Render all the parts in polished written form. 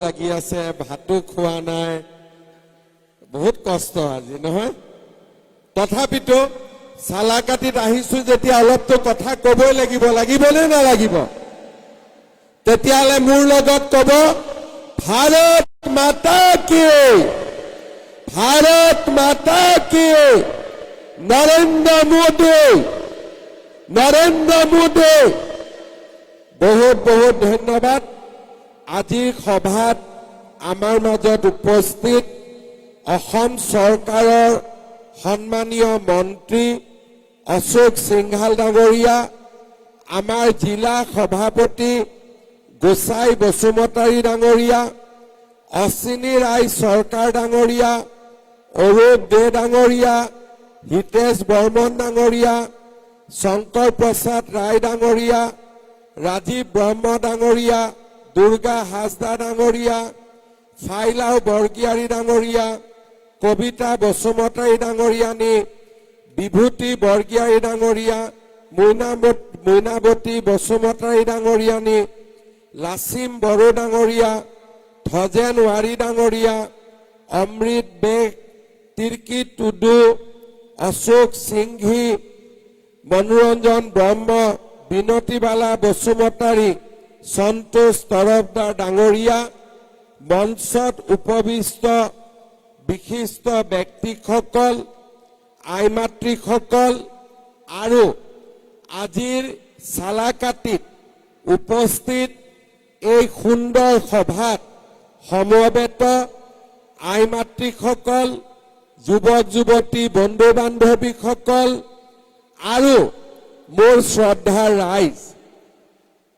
লাগি আছে, ভাতো খোৱা নাই, বহুত কষ্ট আজি নহয়। তথাপিতো চালাকাটিত আহিছো যেতিয়া অলপতো কথা কবই লাগিব, লাগিবনে নালাগিব? তেতিয়াহ'লে মোৰ লগত কব, ভাৰত মাতা কি, ভাৰত মাতা কি, নৰেন্দ্ৰ মোদী, নৰেন্দ্ৰ মোদী। বহুত বহুত ধন্যবাদ। আজিৰ সভাত আমাৰ মাজত উপস্থিত অসম চৰকাৰৰ সন্মানীয় মন্ত্ৰী অশোক সিংহাল ডাঙৰীয়া, আমাৰ জিলা সভাপতি গোসাই বসুমতাৰী ডাঙৰীয়া, অশ্বিনী ৰায় চৰকাৰ ডাঙৰীয়া, অৰূপ দে ডাঙৰীয়া, হিতেশ বৰ্মন ডাঙৰীয়া, শংকৰ প্ৰসাদ ৰায় ডাঙৰীয়া, ৰাজীৱ ব্ৰহ্ম ডাঙৰীয়া, দুৰ্গা হাজদা ডাঙৰীয়া, ফাইলাও বৰগিয়াৰী ডাঙৰীয়া, কবিতা বসুমতাৰী ডাঙৰীয়ানী, বিভূতি বৰগিয়াৰী ডাঙৰীয়া, মৈনাৱতী বসুমতাৰী ডাঙৰীয়ানী, লাচিম বড়ো ডাঙৰীয়া, ধজেন ৱাৰী ডাঙৰীয়া, অমৃত বেগ, তিৰ্কি টুডু, অশোক সিংঘি, মনোৰঞ্জন ব্ৰহ্ম, বিনতিবালা বসুমতাৰী, সন্তোষ তৰফদাৰ ডাঙৰীয়া, মঞ্চত উপবিষ্ট বিশিষ্ট ব্যক্তিসকল, আইমাতৃসকল আৰু আজিৰ চালাকাটিত উপস্থিত এই সুন্দৰ সভাত সমবেত আইমাতৃসকল, যুৱক যুৱতী, বন্ধু বান্ধৱীসকল আৰু মোৰ শ্ৰদ্ধাৰ ৰাইজ,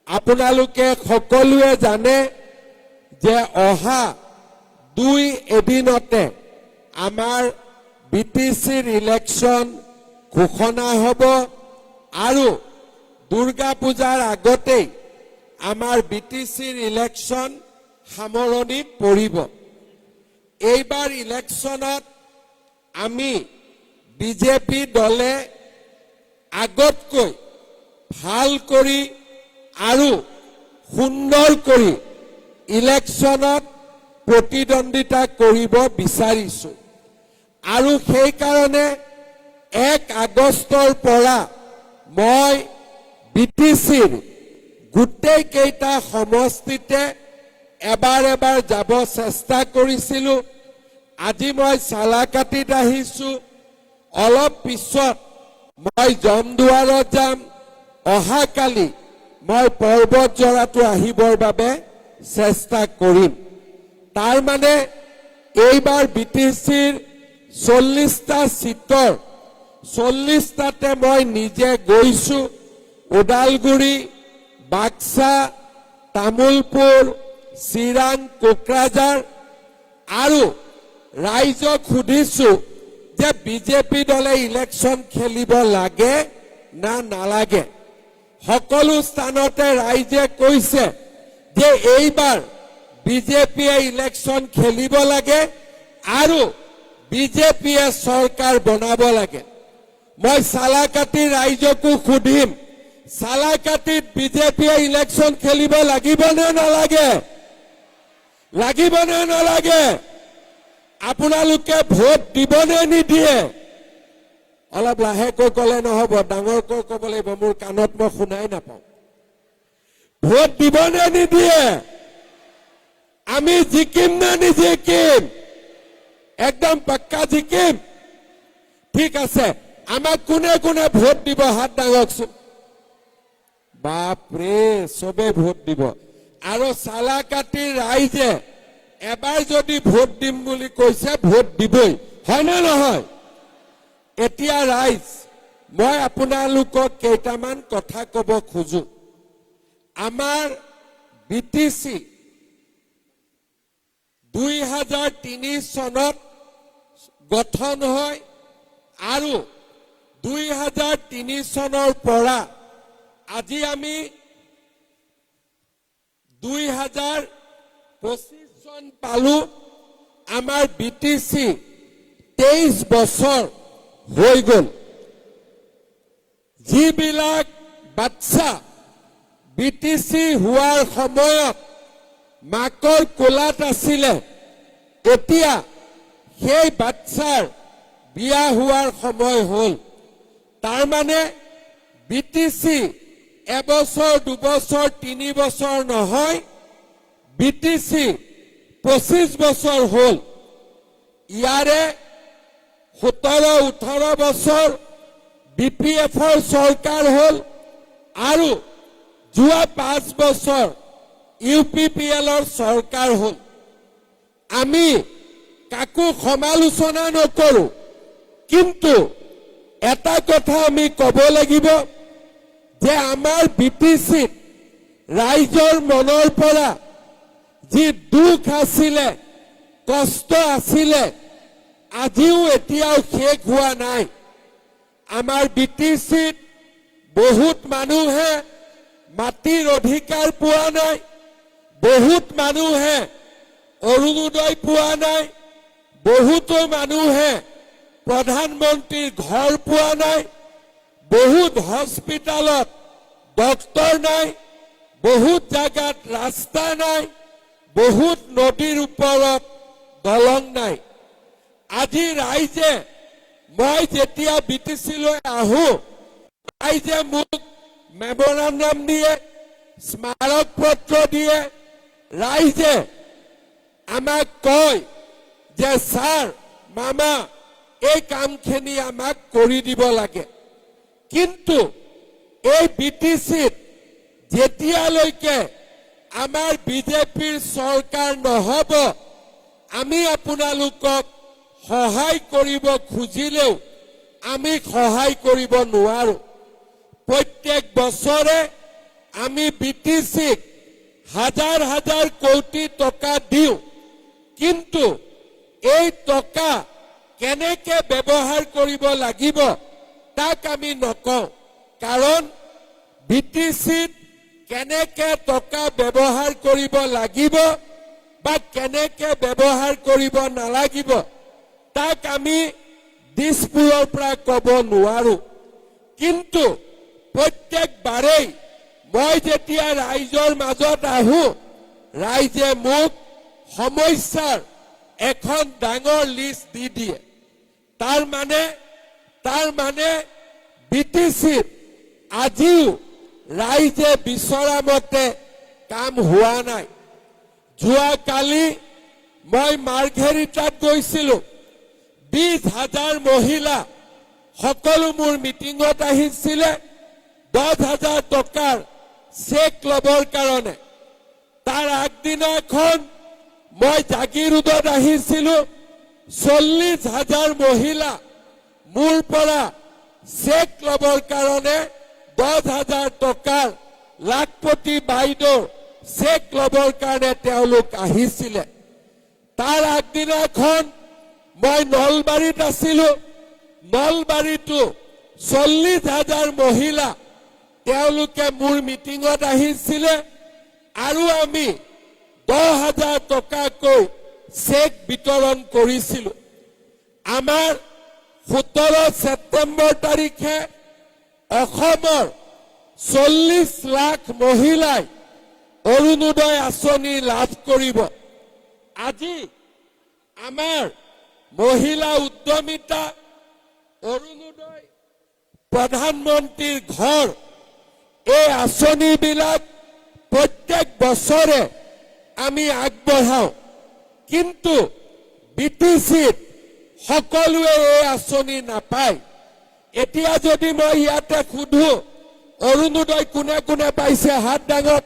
আপোনালোকে সকলোৱে জানে যে অহা 2 এদিনতে আমাৰ BTCৰ ইলেকশ্যন ঘোষণা হ'ব আৰু দুৰ্গা পূজাৰ আগতেই আমাৰ BTCৰ ইলেকশ্যন সামৰণিত পৰিব। এইবাৰ ইলেকশ্যনত আমি বিজেপি দলে আগতকৈ ভাল কৰি আৰু সুন্দৰ কৰি ইলেকশ্যনত প্ৰতিদ্বন্দ্বিতা কৰিব বিচাৰিছো আৰু সেইকাৰণে 1 আগষ্টৰ পৰা মই BTCৰ গোটেই কেইটা সমষ্টিতে এবাৰ যাব চেষ্টা কৰিছিলো। আজি মই চালাকাটিত আহিছো, অলপ পিছত মই জমদুৱাৰত যাম, অহাকালি মই পৰ্বতজৰাটো আহিবৰ বাবে চেষ্টা কৰিম। তাৰ মানে এইবাৰ BTCৰ 40টা সিটৰ 40টাতে মই নিজে গৈছো। ওদালগুৰি, বাক্সা, তামুলপুৰ, চিৰাং, কোকৰাঝাৰ আৰু ৰাইজক সুধিছো যে বিজেপি দলে ইলেকশ্যন খেলিব লাগে না নালাগে। সকলো স্থানতে ৰাইজে কৈছে যে এইবাৰ বিজেপিয়ে ইলেকশ্যন খেলিব লাগে আৰু বিজেপিয়ে চৰকাৰ বনাব লাগে। মই চালাকাটিৰ ৰাইজকো সুধিম, চালাকাটিত বিজেপিয়ে ইলেকশ্যন খেলিব লাগিব নে নালাগে? লাগিব নে নালাগে? আপোনালোকে ভোট দিবনে নিদিয়ে? অলপ লাহেকৈ ক'লে নহ'ব, ডাঙৰকৈ ক'ব লাগিব, মোৰ কাণত মই শুনাই নাপাওঁ। ভোট দিবনে নিদিয়ে? আমি জিকিম নে নিজিকিম? একদম পাক্কা জিকিম। ঠিক আছে, আমাক কোনে কোনে ভোট দিব হাত দাঙকচোন। বাপৰে, চবে ভোট দিব। আৰু চালাকাটিৰ ৰাইজে এবাৰ যদি ভোট দিম বুলি কৈছে, ভোট দিবই, হয়নে নহয়? এতিয়া ৰাইজ, মই আপোনালোকক কেইটামান কথা ক'ব খোজো। আমাৰ BTC 2003 চনত গঠন হয় আৰু 2003 চনৰ পৰা আজি আমি 2025 চন পালো। আমাৰ BTC 23 বছৰ হৈ গ'ল। যিবিলাক বাচ্চা BTC হোৱাৰ সময়ত মাকৰ কোলাত আছিলে এতিয়া সেই বাচ্চাৰ বিয়া হোৱাৰ সময় হ'ল তাৰ মানে বিটিসি এবছৰ দুবছৰ 3 বছৰ নহয় বিটিসি 25 বছৰ হ'ল ইয়াৰে 17-18 বছৰ বিপিএফৰ চৰকাৰ হ'ল আৰু যোৱা 5 বছৰ ইউপিপিএলৰ চৰকাৰ হ'ল আমি কাকো সমালোচনা নকৰো কিন্তু এটা কথা আমি ক'ব লাগিব যে আমাৰ বিটিসিত ৰাইজৰ মনৰ পৰা যি দুখ আছিলে কষ্ট আছিলে আজিও এতিয়াও শেষ হোৱা নাই আমাৰ বিটিসিত বহুত মানুহে মাটিৰ অধিকাৰ পোৱা নাই বহুত মানুহে অৰুণোদয় পোৱা নাই বহুতো মানুহে প্ৰধানমন্ত্ৰীৰ ঘৰ পোৱা নাই বহুত হস্পিটালত ডক্টৰ নাই বহুত জায়গাত ৰাস্তা নাই বহুত নদীৰ ওপৰত দলং নাই আজি ৰাইজে মই যেতিয়া বিটিসিলৈ আহো ৰাইজে মোক মেমোৰাণ্ডাম দিয়ে স্মাৰক পত্ৰ দিয়ে ৰাইজে আমাক কয় যে স্যাৰ মামা এই কামখিনি আমাক কৰি দিব লাগে কিন্তু এই বিটিসিত যেতিয়ালৈকে আমাৰ বিজেপিৰ চৰকাৰ নহব আমি আপোনালোকক সহায় কৰিব খুজিলেও আমি সহায় কৰিব নোৱাৰো প্ৰত্যেক বছৰে আমি বিটিসিক হাজাৰ হাজাৰ কোটি টকা দিও কিন্তু এই টকা কেনেকে ব্যৱহাৰ কৰিব লাগিব তাক আমি নকওঁ কাৰণ বিটিসিত কেনেকে টকা ব্যৱহাৰ কৰিব লাগিব বা কেনেকে ব্যৱহাৰ কৰিব নালাগিব তাক আমি দিশপুৰৰ পৰা ক'ব নোৱাৰো কিন্তু প্ৰত্যেকবাৰেই মই যেতিয়া ৰাইজৰ মাজত আহো ৰাইজে মোক সমস্যাৰ এখন ডাঙৰ লিষ্ট দি দিয়ে তাৰ মানে বিটিসিত আজিও ৰাইজে বিচৰা মতে কাম হোৱা নাই যোৱাকালি মই মাৰ্ঘেৰিটাত গৈছিলো 20,000 মহিলা সকলো মোৰ মিটিঙত আহিছিলে 10,000 টকাৰ চেক ল'বৰ কাৰণে তাৰ আগদিনাখন মই জাগিৰোডত আহিছিলো 40,000 মহিলা মোৰ পৰা চেক ল'বৰ কাৰণে 10,000 টকাৰ লাখপতি বাইদেউৰ চেক ল'বৰ কাৰণে তেওঁলোক আহিছিলে তাৰ আগদিনাখন মই নলবাৰীত আছিলো নলবাৰীতো 40,000 মহিলা তেওঁলোকে মোৰ মিটিঙত আহিছিলে আৰু আমি 10,000 টকাকৈ চেক বিতৰণ কৰিছিলো আমাৰ 17 ছেপ্টেম্বৰ তাৰিখে অসমৰ 40 লাখ মহিলাই অৰুণোদয় আঁচনি লাভ কৰিব আজি আমাৰ মহিলা উদ্যমিতা অৰুণোদয় প্ৰধানমন্ত্ৰীৰ ঘৰ এই আঁচনিবিলাক প্ৰত্যেক বছৰে আমি আগবঢ়াও কিন্তু বিটিসিত সকলোৱে এই আঁচনি নাপায় এতিয়া যদি মই ইয়াতে খুধো অৰুণোদয় কোনে কোনে পাইছে হাত ডাঙক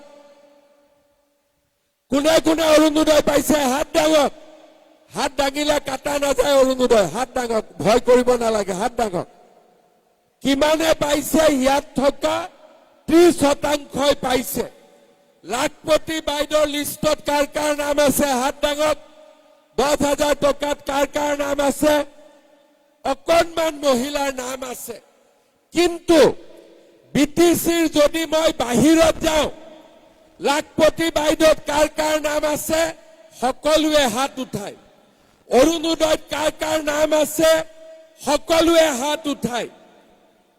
কোনে কোনে অৰুণোদয় পাইছে হাত ডাঙক হাত ডাঙিলে কাটা নাযায় অৰুণোদয় হাত ডাঙক ভয় কৰিব নালাগে হাত ডাঙক কিমানে পাইছে ইয়াত থকা 30% পাইছে লাখপতি বাইদেউৰ লিষ্টত কাৰ কাৰ নাম আছে হাত ডাঙক 10,000 টকাত কাৰ কাৰ নাম আছে অকণমান মহিলাৰ নাম আছে কিন্তু বিটিসিৰ যদি মই বাহিৰত যাওঁ লাখপতি বাইদেউত কাৰ কাৰ নাম আছে সকলোৱে হাত উঠায় অৰুণোদয়ত কাৰ কাৰ নাম আছে সকলোৱে হাত উঠায়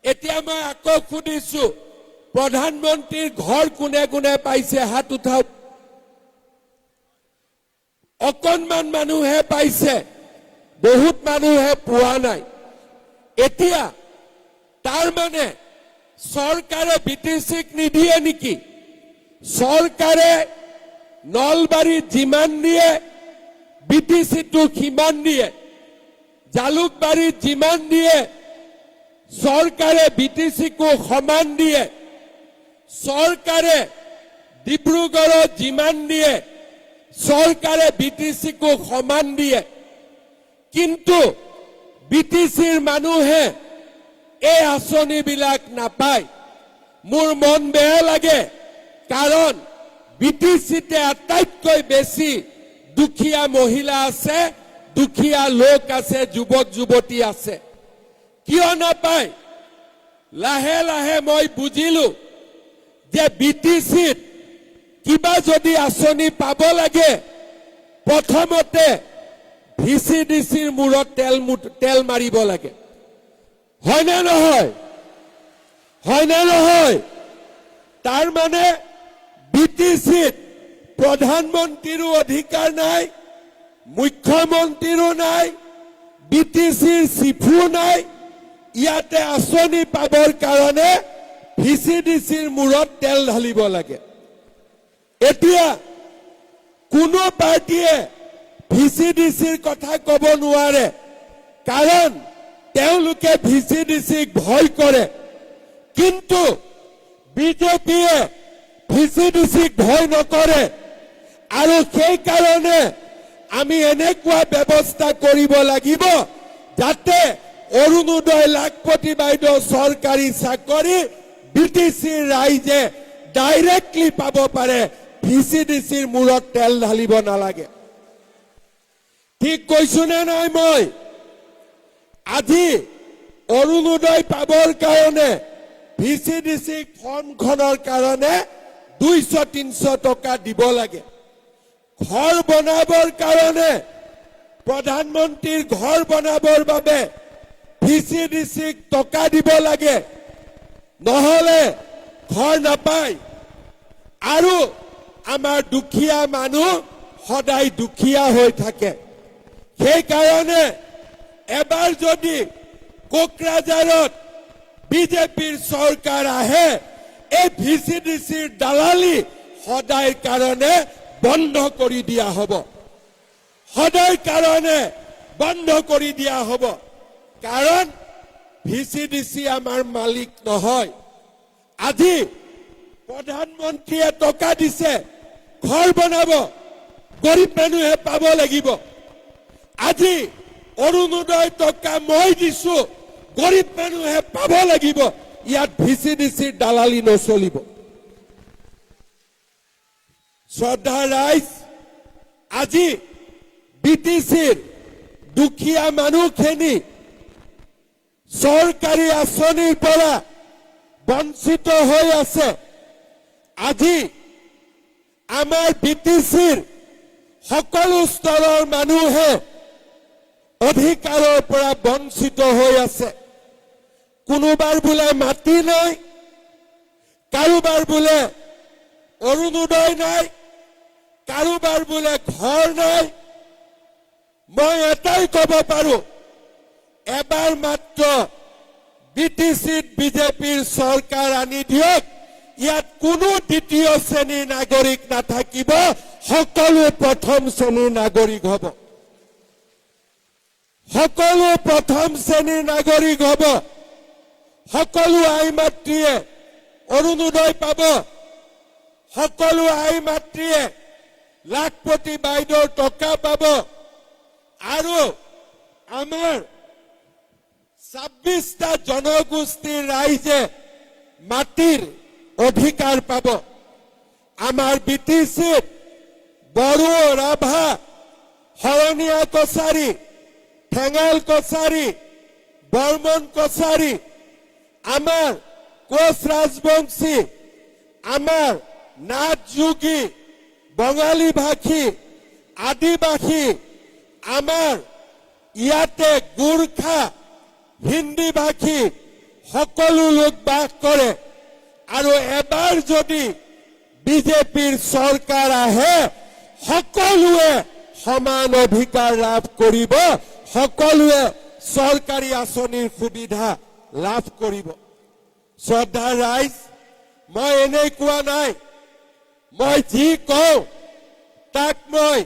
এতিয়া মই আকৌ সুধিছো প্ৰধানমন্ত্ৰীৰ ঘৰ কোনে কোনে পাইছে হাত উঠাওক অকণমান মানুহে পাইছে, বহুত মানুহে পোৱা নাই। এতিয়া তাৰ মানে চৰকাৰে বিটিচিক নিদিয়ে নেকি? চৰকাৰে নলবাৰীত যিমান দিয়ে বিটিচিটো সিমান দিয়ে, জালুকবাৰীত যিমান দিয়ে চৰকাৰে বিটিচিকো সমান দিয়ে, চৰকাৰে ডিব্ৰুগড়ত যিমান দিয়ে চৰকাৰে বিটিচিকো সমান দিয়ে। কিন্তু বিটিচিৰ মানুহে এই আঁচনিবিলাক নাপায়। মোৰ মন বেয়া লাগে, কাৰণ বিটিচিতে আটাইতকৈ বেছি দুখীয়া মহিলা আছে, দুখীয়া লোক আছে, যুৱক যুৱতী আছে। কিয় নাপায়? লাহে লাহে মই বুজিলো যে বিটিচিত কিবা যদি আঁচনি পাব লাগে, প্ৰথমতে ভিচিডিচিৰ মূৰত তেল মাৰিব লাগে। হয়নে নহয়? হয়নে নহয়? তাৰ মানে বিটিচিত প্ৰধানমন্ত্ৰীৰো অধিকাৰ নাই, মুখ্যমন্ত্ৰীৰো নাই, বিটিচিৰ চিফো নাই। ইয়াতে আঁচনি পাবৰ কাৰণে ভিচিডিচিৰ মূৰত তেল ঢালিব লাগে। এতিয়া কোনো পাৰ্টীয়ে ভিচিডিচিৰ কথা ক'ব নোৱাৰে, কাৰণ তেওঁলোকে ভিচিডিচিক ভয় কৰে। কিন্তু বিজেপিয়ে ভিচিডিচিক ভয় নকৰে, আৰু সেইকাৰণে আমি এনেকুৱা ব্যৱস্থা কৰিব লাগিব যাতে অৰুণোদয় লাখপতি বাইদেউ চৰকাৰী চাকৰি বিটিচিৰ ৰাইজে ডাইৰেক্টলি পাব পাৰে, ভিচিডিচিৰ মূৰত তেল ঢালিব নালাগে। ঠিক কৈছো নে নাই? মই আজি অৰুণোদয় পাবৰ কাৰণে ভিচিডিচিক ফৰ্মখনৰ কাৰণে 200-300 টকা দিব লাগে। ঘৰ বনাবৰ কাৰণে, প্ৰধানমন্ত্ৰীৰ ঘৰ বনাবৰ বাবে ভিচিডিচিক টকা দিব লাগে, নহলে ঘৰ নাপায়। আৰু আমাৰ দুখীয়া মানুহ সদায় দুখীয়া হৈ থাকে। সেইকাৰণে এবাৰ যদি কোকৰাঝাৰত বিজেপিৰ চৰকাৰ আহে, এই ভিচিডিচিৰ দালালি সদায় কাৰণে বন্ধ কৰি দিয়া হ'ব। সদায় কাৰণে বন্ধ কৰি দিয়া হ'ব। কাৰণ ভিচিডিচি আমাৰ মালিক নহয়। আজি প্ৰধানমন্ত্ৰীয়ে টকা দিছে, ঘৰ বনাব, গৰীব মানুহে পাব লাগিব। আজি অৰুণোদয় টকা মই দিছো, গৰীব মানুহে পাব লাগিব। ইয়াত ভিচিডিচিৰ দালালি নচলিব। শ্ৰদ্ধা ৰাইজ, আজি বিটিচিৰ দুখীয়া মানুহখিনি চৰকাৰী আঁচনিৰ পৰা বঞ্চিত হৈ আছে। আজি আমাৰ বিটিচিৰ সকলো স্তৰৰ মানুহে অধিকাৰৰ পৰা বঞ্চিত হৈ আছে। কোনোবাৰ বোলে মাটি নাই, কাৰোবাৰ বোলে অৰুণোদয় নাই, কাৰোবাৰ বোলে ঘৰ নাই। মই এটাই ক'ব পাৰো, এবাৰ মাত্ৰ বিটিচিত বিজেপিৰ চৰকাৰ আনি দিয়ক। ইয়াত কোনো দ্বিতীয় শ্ৰেণীৰ নাগৰিক নাথাকিব, সকলো প্ৰথম শ্ৰেণীৰ নাগৰিক হ'ব। সকলো প্ৰথম শ্ৰেণীৰ নাগৰিক হ'ব। সকলো আই মাতৃয়ে অৰুণোদয় পাব। সকলো আই মাতৃয়ে লাখপতি বাইদেউৰ টকা পাব। আৰু আমাৰ 26টা জনগোষ্ঠীৰ ৰাইজে মাটিৰ অধিকাৰ পাব। আমাৰ বিটিচিত বড়ো, ৰাভা, শৰণীয়া কছাৰী, ঠেঙাল কছাৰী, বৰ্মন কছাৰী, আমাৰ কোচ ৰাজবংশী, আমাৰ নাথ যোগী, বঙালী ভাষী, আদিবাসী, আমাৰ ইয়াতে গোৰ্খা, হিন্দী ভাষী সকলো লোক বাস কৰে। আৰু এবাৰ যদি বিজেপিৰ চৰকাৰ আহে, সকলোৱে সমান অধিকাৰ লাভ কৰিব, সকলোৱে চৰকাৰী আঁচনিৰ সুবিধা লাভ কৰিব। শ্ৰদ্ধাৰ ৰাইজ, মই এনেই কোৱা নাই, মই যি কওঁ তাক মই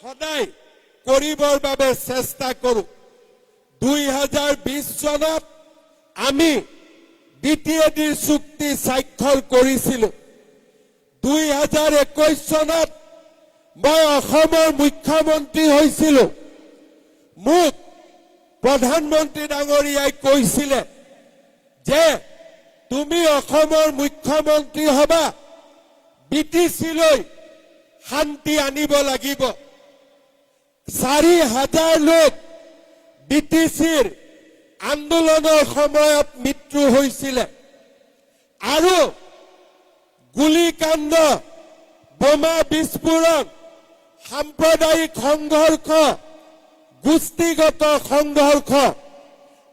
সদায় কৰিবৰ বাবে চেষ্টা কৰোঁ। 2020 চনত আমি BTADৰ চুক্তি স্বাক্ষৰ কৰিছিলোঁ। 2021 চনত মই অসমৰ মুখ্যমন্ত্ৰী হৈছিলোঁ। মোক প্ৰধানমন্ত্ৰী ডাঙৰীয়াই কৈছিলে যে তুমি অসমৰ মুখ্যমন্ত্ৰী হবা, BTCলৈ শান্তি আনিব লাগিব। 4,000 লোক BTCৰ আন্দোলনৰ সময়ত মৃত্যু হৈছিলে আৰু গুলীকাণ্ড, বোমা বিস্ফোৰণ, সাম্প্ৰদায়িক সংঘৰ্ষ, গোষ্ঠীগত সংঘৰ্ষ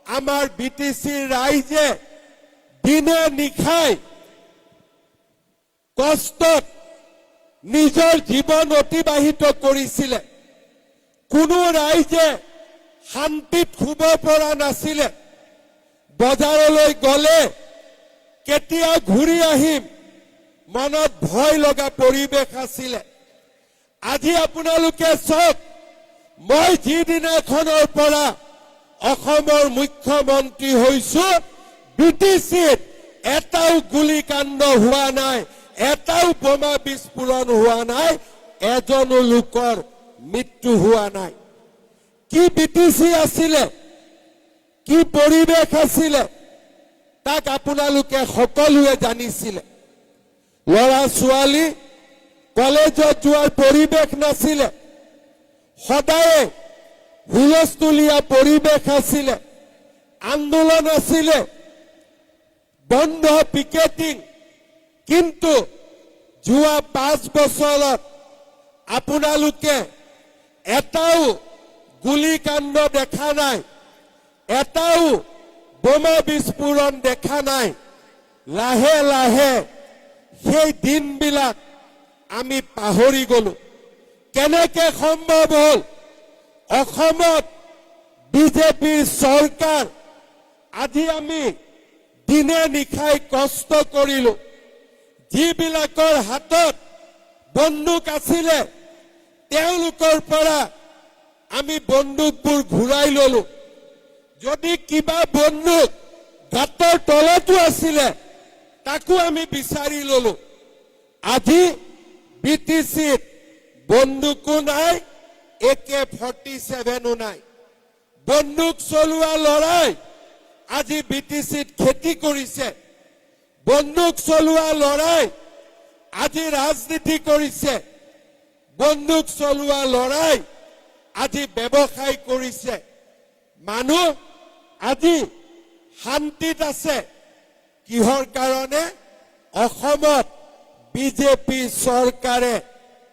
আমাৰ BTCৰ ৰাইজে দিনে নিশাই কষ্টত নিজৰ জীৱন অতিবাহিত কৰিছিলে। কোনো ৰাইজে শান্তিত শুব পৰা নাছিলে। বজাৰলৈ গলে কেতিয়া ঘূৰি আহিম মনত ভয় লগা পৰিৱেশ আছিলে। আজি আপোনালোকে চাওক, মই যিদিনাখনৰ পৰা অসমৰ মুখ্যমন্ত্ৰী হৈছো, BTCত এটাও গুলীকাণ্ড হোৱা নাই, এটাও বোমা বিস্ফোৰণ হোৱা নাই, এজনো লোকৰ মৃত্যু হোৱা নাই। কি BTC আছিলে, কি পৰিৱেশ আছিলে, তাক আপোনালোকে সকলোৱে জানিছিলে। ল'ৰা ছোৱালী কলেজত যোৱাৰ পৰিৱেশ নাছিলে, সদায় হুলস্থুলীয়া পৰিৱেশ আছিলে, আন্দোলন আছিলে, বন্ধ পিকেটিং। কিন্তু যোৱা 5 বছৰত আপোনালোকে এটাও গুলীকাণ্ড দেখা নাই, এটাও বোমা বিস্ফোৰণ দেখা নাই। লাহে লাহে সেই দিনবিলাক আমি পাহৰি গলো। কেনেকে সম্ভৱ হ'ল? অসমত বিজেপিৰ চৰকাৰ, আজি আমি দিনে নিশাই কষ্ট কৰিলো। যিবিলাকৰ হাতত বন্দুক আছিলে তেওঁলোকৰ পৰা আমি বন্দুকবোৰ ঘূৰাই ললো। যদি কিবা বন্দুক গাঁতৰ তলতো আছিলে তাকো আমি বিচাৰি ললো। আজি BTCত বন্দুকো নাই, AK-47ও নাই। বন্দুক চলোৱা লৰাই আজি BTCত খেতি কৰিছে। বন্দুক চলোৱা লৰাই আজি ৰাজনীতি কৰিছে। বন্দুক চলোৱা লৰাই আজি ব্যৱসায় কৰিছে। মানুহ আজি শান্তিত আছে। কিহৰ কাৰণে? অসমত বিজেপি চৰকাৰে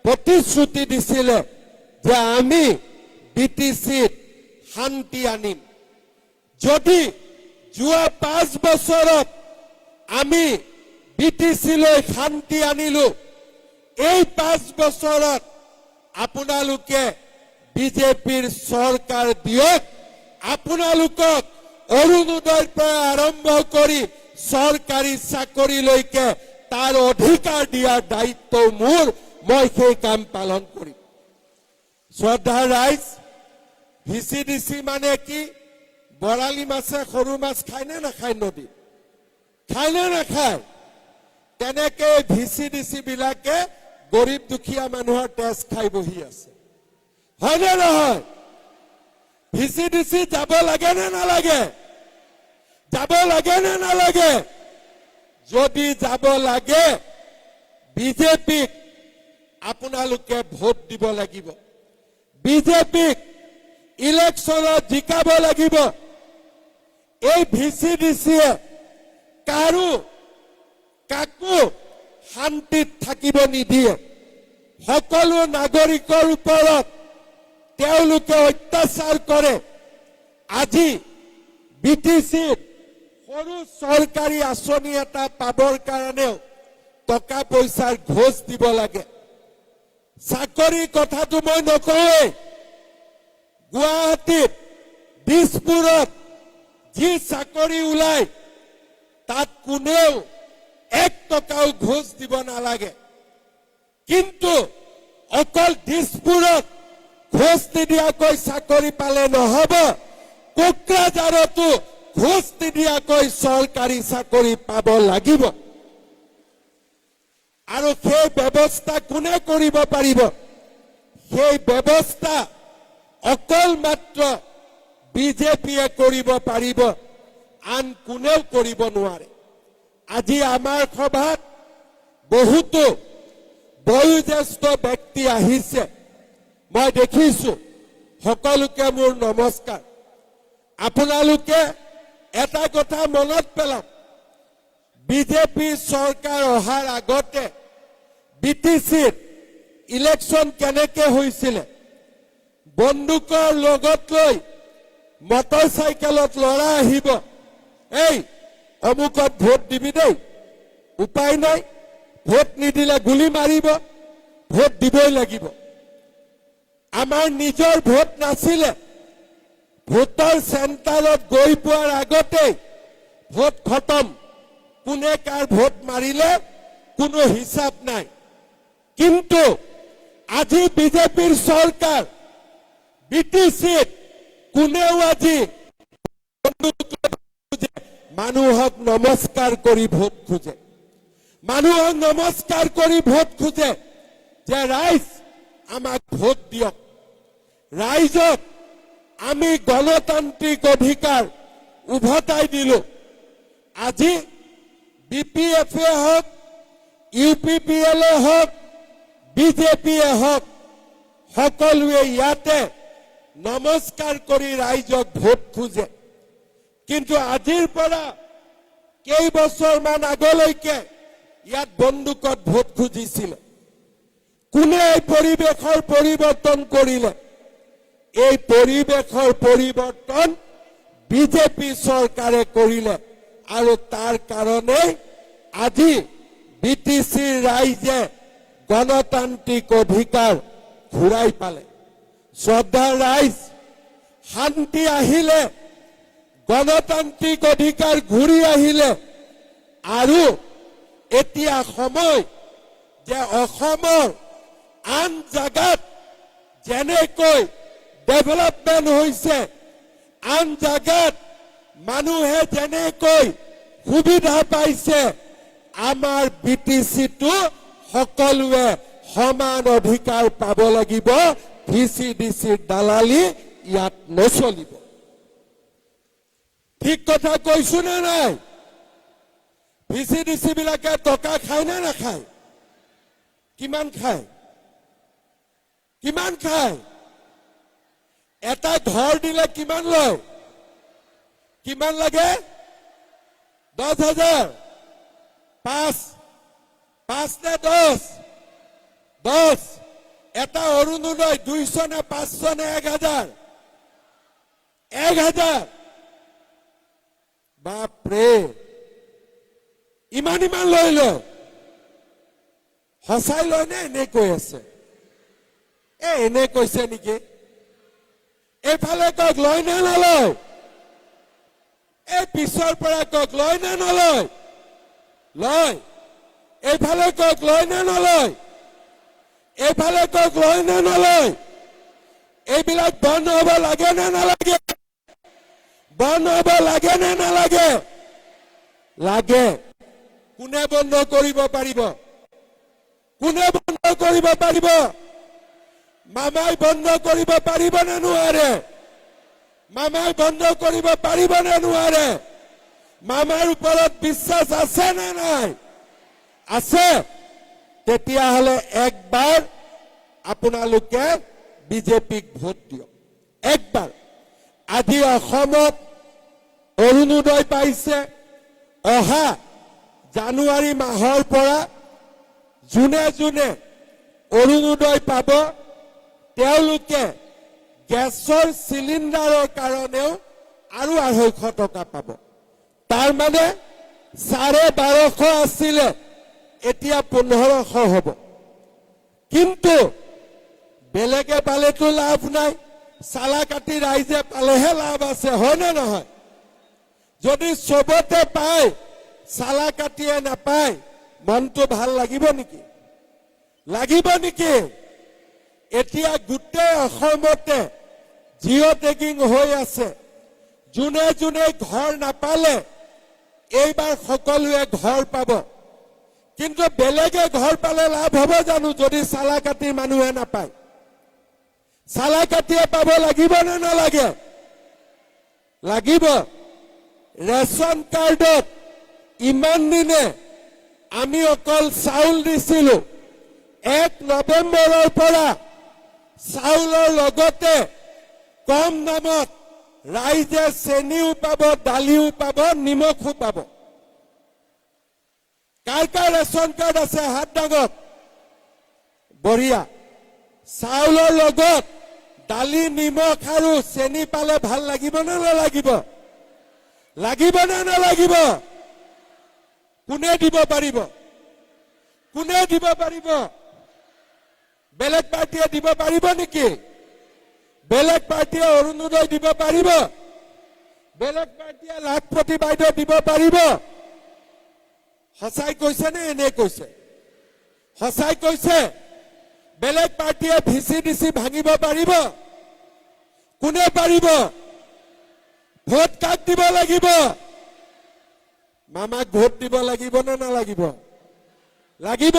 প্ৰতিশ্ৰুতি দিছিলে যে আমি BTCত শান্তি আনিম। যদি যোৱা 5 বছৰত আমি BTCলৈ শান্তি আনিলো, এই 5 বছৰত আপোনালোকে বিজেপিৰ চৰকাৰ দিয়ক, আপোনালোকক অৰুণোদয়ৰ পৰা আৰম্ভ কৰি চৰকাৰী চাকৰিলৈকে তাৰ অধিকাৰ দিয়াৰ দায়িত্ব মোৰ। মই সেই কাম পালন কৰিম। শ্ৰদ্ধাৰ ৰাইজ, VCDC মানে কি? বৰালি মাছে সৰু মাছ খায় নে নাখায়? নদীত খায় নে নাখায়? তেনেকে VCDC বিলাকে গৰীব দুখীয়া মানুহৰ তেজ খাই বহি আছে, হয়নে নহয়? VCDC যাব লাগে নে নালাগে? যাব লাগে নে নালাগে? যদি যাব লাগে, বিজেপিক আপোনালোকে ভোট দিব লাগিব। বিজেপিক ইলেকশ্যনত জিকাব লাগিব। এই VCDCয়ে কাকো শান্তিত থাকিব নিদিয়ে। সকলো নাগৰিকৰ ওপৰত তেওঁলোকে অত্যাচাৰ কৰে। আজি BTCত সৰু চৰকাৰী আঁচনি এটা পাবৰ কাৰণেও টকা পইচাৰ ঘোষ দিব লাগে। চাকৰি কথাটো মই নকওঁৱেই। গুৱাহাটীত দিছপুৰত যি চাকৰি ওলায় তাত কোনেও 1 টকাও ঘোষ দিব নালাগে। কিন্তু অকল দিছপুৰত ঘোষ নিদিয়াকৈ চাকৰি পালে নহব, কোকৰাঝাৰতো ঘোষ নিদিয়াকৈ চৰকাৰী চাকৰি পাব লাগিব। আৰু সেই ব্যৱস্থা কোনে কৰিব পাৰিব? সেই ব্যৱস্থা অকল মাত্ৰ বিজেপিয়ে কৰিব পাৰিব, আন কোনেও কৰিব নোৱাৰে। আজি আমাৰ সভাত বহুতো বয়োজ্যেষ্ঠ ব্যক্তি আহিছে, মই দেখিছো। সকলোকে মোৰ নমস্কাৰ। আপোনালোকে এটা কথা মনত পেলাওক, বিজেপি চৰকাৰ অহাৰ আগতে বিটিচিত ইলেকশ্যন কেনেকে হৈছিলে? বন্দুকৰ লগত লৈ মটৰচাইকেলত ল'ৰা আহিব, এই অমুকত ভোট দিবি দেই, উপায় নাই, ভোট নিদিলে গুলি মাৰিব, ভোট দিবই লাগিব। আমাৰ নিজৰ ভোট নাছিলে, ভোটৰ চেণ্টাৰত গৈ পোৱাৰ আগতেই ভোট খতম। কোনে কাৰ ভোট মাৰিলে কোনো হিচাপ নাই। কিন্তু আজি বিজেপিৰ চৰকাৰ, বিটিচিত কোনেও আজি মানুহক নমস্কাৰ কৰি ভোট খোজে, মানুহক নমস্কাৰ কৰি ভোট খোজে যে ৰাইজ আমাক ভোট দিয়ক। ৰাইজক আমি গণতান্ত্ৰিক অধিকাৰ উভতাই দিলো। আজি বিপিএফে হওক, ইউপিপিএলে হওক, বিজেপিয়ে হওক, সকলোৱে ইয়াতে নমস্কাৰ কৰি ৰাইজক ভোট খোজে। কিন্তু আজিৰ পৰা কেইবছৰমান আগলৈকে ইয়াত বন্দুকত ভোট খুজিছিলে। কোনে এই পৰিৱেশৰ পৰিৱৰ্তন কৰিলে? এই পৰিৱেশৰ পৰিৱৰ্তন বিজেপি চৰকাৰে কৰিলে। আৰু তাৰ কাৰণে আজি বিটিচিৰ ৰাইজে গণতান্ত্ৰিক অধিকাৰ ঘূৰাই পালে। শ্ৰদ্ধাৰ ৰাইজ, শান্তি আহিলে, গণতান্ত্ৰিক অধিকাৰ ঘূৰি আহিলে। আৰু এতিয়া সময় যে অসমৰ আন জাগাত যেনেকৈ ডেভেলপমেণ্ট হৈছে, আন জাগাত মানুহে যেনেকৈ সুবিধা পাইছে, আমাৰ বিটিচিটো সকলোৱে সমান অধিকাৰ পাব লাগিব। ভিচিডিচিৰ দালালি ইয়াত নচলিব। ঠিক কথা কৈছো নে নাই? ভিচিডিচি বিলাকে টকা খায় নে নাখায়? কিমান খায়? কিমান খায়? এটা ঘৰ দিলে কিমান লয়? কিমান লাগে? 10,000। 5 নে 10? 10। এটা অৰুণোদয় 200 নে 500 নে 1,000? 1,000। বাপৰে, ইমান লৈ লয়। সঁচাই লয় নে এনে কৈ আছে? এনে কৈছে নেকি? এইফালে কওক লয় নে নলয়? এই পিছৰ পৰা কওক লয় নে নলয়? লয়। এইফালে কওক লয় নে নলয়? এইফালে কওক লয় নে নলয়? এইবিলাক বন্ধ হ'ব লাগে নে নালাগে? বন্ধ হ'ব লাগে নে নালাগে? লাগে। কোনে বন্ধ কৰিব পাৰিব? কোনে বন্ধ কৰিব পাৰিব? মামাই বন্ধ কৰিব পাৰিব নে নোৱাৰে? মামাই বন্ধ কৰিব পাৰিব নে নোৱাৰে? মামাৰ ওপৰত বিশ্বাস আছে নে নাই? আছে। তেতিয়াহ'লে একবাৰ আপোনালোকে বিজেপিক ভোট দিয়ক। একবাৰ। আজি অসমত অৰুণোদয় পাইছে। অহা জানুৱাৰী মাহৰ পৰা যোনে যোনে অৰুণোদয় পাব, তেওঁলোকে গেছৰ চিলিণ্ডাৰৰ কাৰণেও আৰু 250 টকা পাব। তাৰ মানে 1250 আছিলে, এতিয়া 1500 হ'ব। কিন্তু বেলেগে পালেতো লাভ নাই, চালা কাটি ৰাইজে পালেহে লাভ আছে, হয় নে নহয়? যদি চবতে পায়, চালা কাটিয়ে নাপায়, মনটো ভাল লাগিব নেকি? লাগিব নেকি? এতিয়া গোটেই অসমতে জিঅ' টেগিং হৈ আছে। যোনে যোনে ঘৰ নাপালে এইবাৰ সকলোৱে ঘৰ পাব। কিন্তু বেলেগে ঘৰ পালে লাভ হ'ব জানো যদি চালা কাটি মানুহে নাপায়? চালা কাটিয়ে পাব লাগিব নে নালাগে? লাগিব। ৰেচন কাৰ্ডত ইমান দিনে আমি অকল চাউল দিছিলো, 1 নৱেম্বৰৰ পৰা চাউলৰ লগতে কম দামত ৰাইজে চেনিও পাব, দালিও পাব, নিমখো পাব। কাৰ কাৰ ৰেচন কাৰ্ড আছে হাত দাঙক। বঢ়িয়া। চাউলৰ লগত দালি, নিমখ আৰু চেনি পালে ভাল লাগিব নে নালাগিব? লাগিব নে নালাগিব? কোনে দিব পাৰিব? কোনে দিব পাৰিব? বেলেগ পাৰ্টিয়ে দিব পাৰিব নেকি? বেলেগ পাৰ্টিয়ে অৰুণোদয় দিব পাৰিব? বেলেগ পাৰ্টিয়ে লাখপতি বাইদেউ দিব পাৰিব? সঁচাই কৈছে নে এনে কৈছে? সঁচাই কৈছে? বেলেগ পাৰ্টিয়ে ভিচি ভাঙিব পাৰিব? কোনে পাৰিব? ভোট কাক দিব লাগিব? মামাক ভোট দিব লাগিব নে নালাগিব? লাগিব।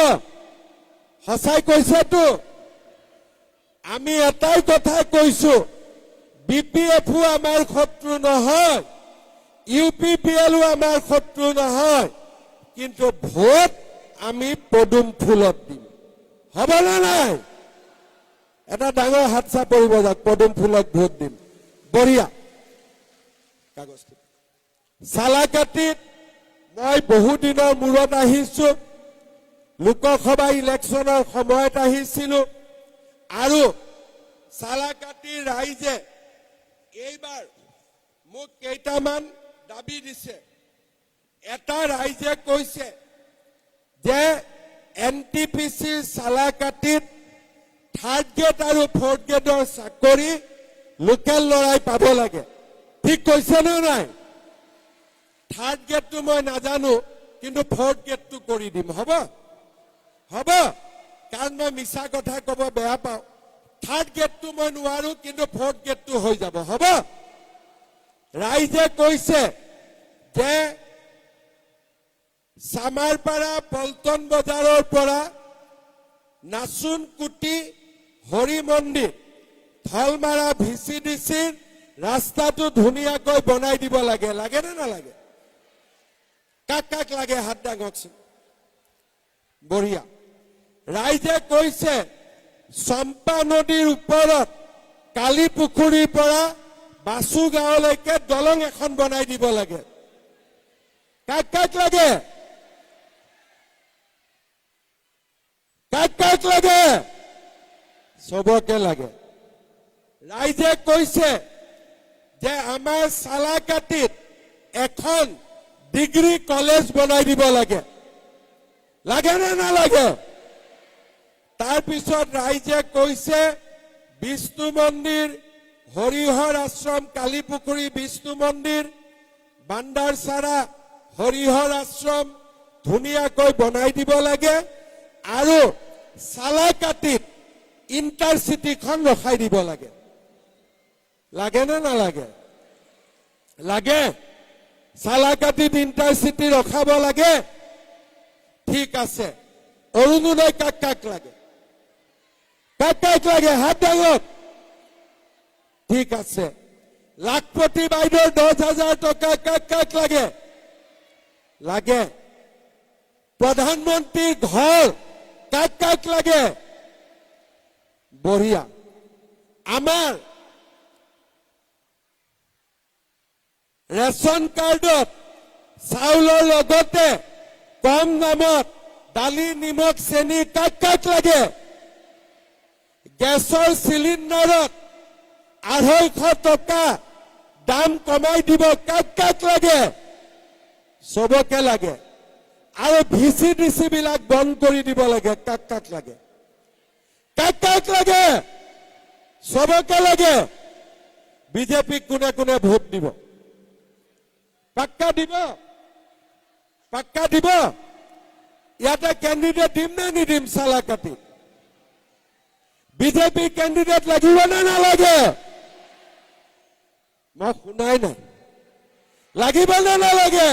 সঁচাই কৈছেতো? আমি এটাই কথা কৈছো, BPFও আমাৰ শত্ৰু নহয়, UPPLও আমাৰ শত্ৰু নহয়, কিন্তু ভোট আমি পদুম ফুলত দিম। হ'ব নে নাই? এটা ডাঙৰ হাত চাপৰিব যাওক, পদুম ফুলত ভোট দিম। বঢ়িয়া। কাগজ চালাকাটিত মই বহুদিনৰ মূৰত আহিছো, লোকসভা ইলেকশ্যনৰ সময়ত আহিছিলো, আৰু চালাকাটিৰ ৰাইজে এইবাৰ মোক কেইটামান দাবী দিছে। এটা ৰাইজে কৈছে যে NTPCৰ চালাকাটিত 3rd গ্ৰেড আৰু 4th গ্ৰেডৰ চাকৰি লোকেল লৰাই পাব লাগে। ঠিক কৈছে নে নাই? 3rd গ্ৰেডটো মই নাজানো, কিন্তু 4th গ্ৰেডটো কৰি দিম। হ'ব? হ'ব? কাৰণ মই মিছা কথা ক'ব বেয়া পাওঁ। 3rd গ্ৰেডটো মই নোৱাৰো, কিন্তু 4th গ্ৰেডটো হৈ যাব। হ'ব? ৰাইজে কৈছে যে চামাৰপাৰা পল্টন বজাৰৰ পৰা নাচুনকুটি হৰি মন্দিৰ থলমাৰা VCDCৰ ৰাস্তাটো ধুনীয়াকৈ বনাই দিব লাগে। লাগে নে নালাগে? কাক কাক লাগে হাত দাঙকচোন। বঢ়িয়া। ৰাইজে কৈছে চম্পা নদীৰ ওপৰত কালী পুখুৰীৰ পৰা বাসু গাঁৱলৈকে দলং এখন বনাই দিব লাগে। কাক কাক লাগে? কাক কাক লাগে? চবকে লাগে। ৰাইজে কৈছে যে আমাৰ চালাকাটিত এখন ডিগ্ৰী কলেজ বনাই দিব লাগে। লাগে নে নালাগে? তাৰপিছত ৰাইজে কৈছে বিষ্ণু মন্দিৰ, হৰিহৰ আশ্ৰম, কালীপুখুৰী বিষ্ণু মন্দিৰ, বান্দাৰচাৰা হৰিহৰ আশ্ৰম ধুনীয়াকৈ বনাই দিব লাগে, আৰু চালাকাটিত ইণ্টাৰচিটিখন ৰখাই দিব লাগে। লাগে নে নালাগে? লাগে। চালাকাটিত ইণ্টাৰচিটি ৰখাব লাগে। ঠিক আছে। অৰুণোদয় কাক কাক লাগে? কাক কাক লাগে? হাত দাঙক। ঠিক আছে। লাখপতি বাইদেউৰ 10,000 টকা কাক কাক লাগে? লাগে। প্ৰধানমন্ত্ৰীৰ ঘৰ কাক কাক লাগে? বঢ়িয়া। আমাৰ ৰেচন কাৰ্ডত চাউলৰ লগতে কম দামত দালি, নিমখ, চেনি কাক কাক লাগে? গেছৰ চিলিণ্ডাৰত 250 টকা দাম কমাই দিব কাক কাক লাগে? চবকে লাগে। আৰু VCDC বিলাক বন্ধ কৰি দিব লাগে। কাক কাক লাগে? কাক কাক লাগে? সবকে লাগে বিজেপি কোনে কোনে ভোট দিব পাক্কা দিব পাক্কা দিব ইয়াতে ক্যান্ডিডেট দিম না নিদিম সালাকাটি বিজেপি ক্যান্ডিডেট লাগিব না নালাগে মই শুনাই নাই লাগিব না নালাগে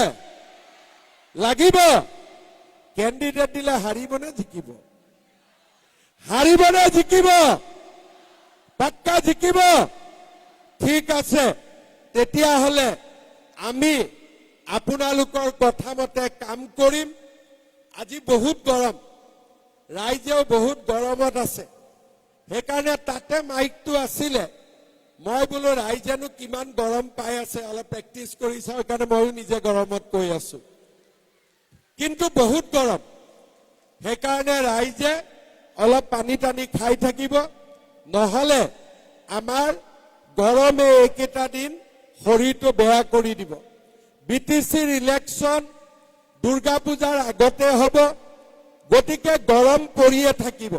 লাগিব ক্যান্ডিডেট দিলে হাৰিব না জিকিব হাৰিব না জিকিব পাক্কা জিকিব ঠিক আছে তেতিয়া হলে আমি আপোনালোকৰ কথা মতে কাম কৰিম আজি বহুত গৰম ৰাইজেও বহুত গৰমত আছে সেইকাৰণে তাতে মাইকটো আছিলে মই বোলো ৰাইজেনো কিমান গৰম পাই আছে অলপ প্ৰেক্টিছ কৰি চাওঁ সেইকাৰণে ময়ো নিজে গৰমত কৈ আছো কিন্তু বহুত গৰম সেইকাৰণে ৰাইজে অলপ পানী টানি খাই থাকিব নহলে আমাৰ গৰমে এইকেইটা দিন শৰীৰটো বেয়া কৰি দিব বিটিচিৰ ইলেকশ্যন দুৰ্গা পূজাৰ আগতে হ'ব গতিকে গৰম পৰিয়ে থাকিব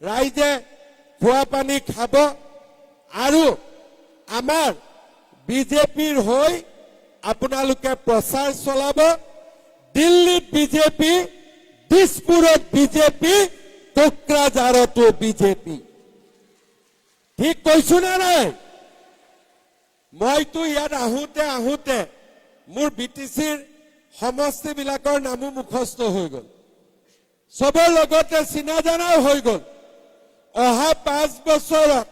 ৰাইজে খোৱা পানী খাব আৰু আমাৰ বিজেপিৰ হৈ আপোনালোকে প্ৰচাৰ চলাব দিল্লীত বিজেপি দিছপুৰত বিজেপি কোকৰাঝাৰতো বিজেপি ঠিক কৈছো না নাই মইতো ইয়াত আহোঁতে মোৰ বিটিচিৰ সমষ্টিবিলাকৰ নামো মুখস্থ হৈ গল সবৰ লগতে চিনা জানাও হৈ গল অহা 5 বছৰত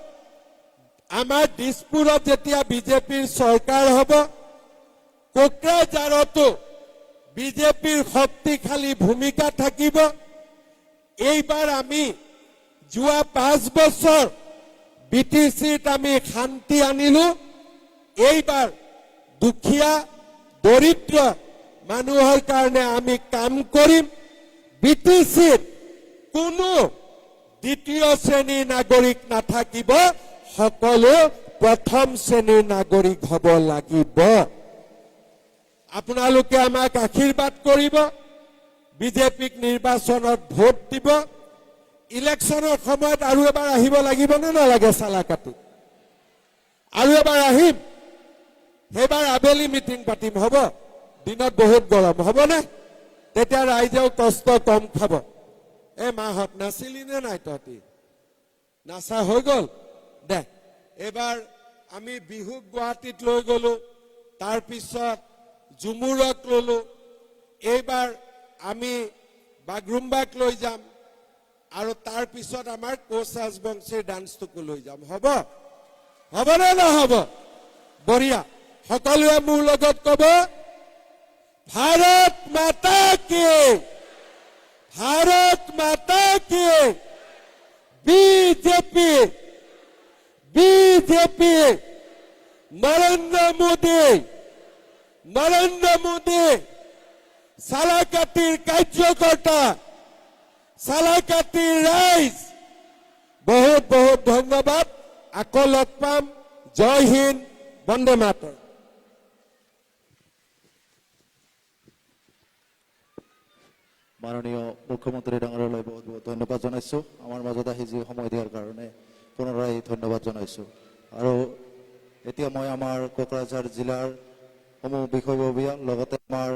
আমাৰ দিছপুৰত যেতিয়া বিজেপিৰ চৰকাৰ হ'ব কোকৰাঝাৰতো বিজেপিৰ শক্তিশালী ভূমিকা থাকিব এইবাৰ আমি যোৱা 5 বছৰ বিটিচিত আমি শান্তি আনিলো এইবাৰ দুখীয়া দৰিদ্ৰ মানুহৰ কাৰণে আমি কাম কৰিম বিটিচিত কোনো দ্বিতীয় শ্ৰেণীৰ নাগৰিক নাথাকিব সকলো প্ৰথম শ্ৰেণীৰ নাগৰিক হ'ব লাগিব আপোনালোকে আমাক আশীৰ্বাদ কৰিব বিজেপিক নিৰ্বাচনত ভোট দিব ইলেকশ্যনৰ সময়ত আৰু এবাৰ আহিব লাগিব নে নালাগে চালাকাটি আৰু এবাৰ আহিম সেইবাৰ আবেলি মিটিং পাতিম হ'ব দিনত বহুত গৰম হ'ব নে তেতিয়া ৰাইজেও কষ্ট কম খাব এই মাহত নাছিলি নে নাই তহঁতি নাচা হৈ গল দে এবাৰ আমি বিহুক গুৱাহাটীত লৈ গলো তাৰপিছত ঝুমুৰক ললো এইবাৰ আমি বাগৰুম্বাক লৈ যাম আৰু তাৰপিছত আমাৰ কোচ ৰাজবংশীৰ ডান্সটোকো লৈ যাম হ'ব হ'ব নে নহ'ব বঢ়িয়া সকলোৱে মোৰ লগত ক'ব ভাৰত মাতা কি ভাৰত মাতা কি বিজেপি বিজেপি নৰেন্দ্ৰ মোদী সালাকাটিৰ কাৰ্যকৰ্তা সালাকাটিৰ ৰাইজ বহুত বহুত ধন্যবাদ আকৌ লগ পাম জয় হিন্দ বন্দে মাতৰম মাননীয় মুখ্যমন্ত্ৰী ডাঙৰীয়ালৈ বহুত বহুত ধন্যবাদ জনাইছো আমাৰ মাজত আহি যি সময় দিয়াৰ কাৰণে পুনৰাই ধন্যবাদ জনাইছো আৰু এতিয়া মই আমাৰ কোকৰাঝাৰ জিলাৰ সমূহ বিষয়ববীয়া লগতে আমাৰ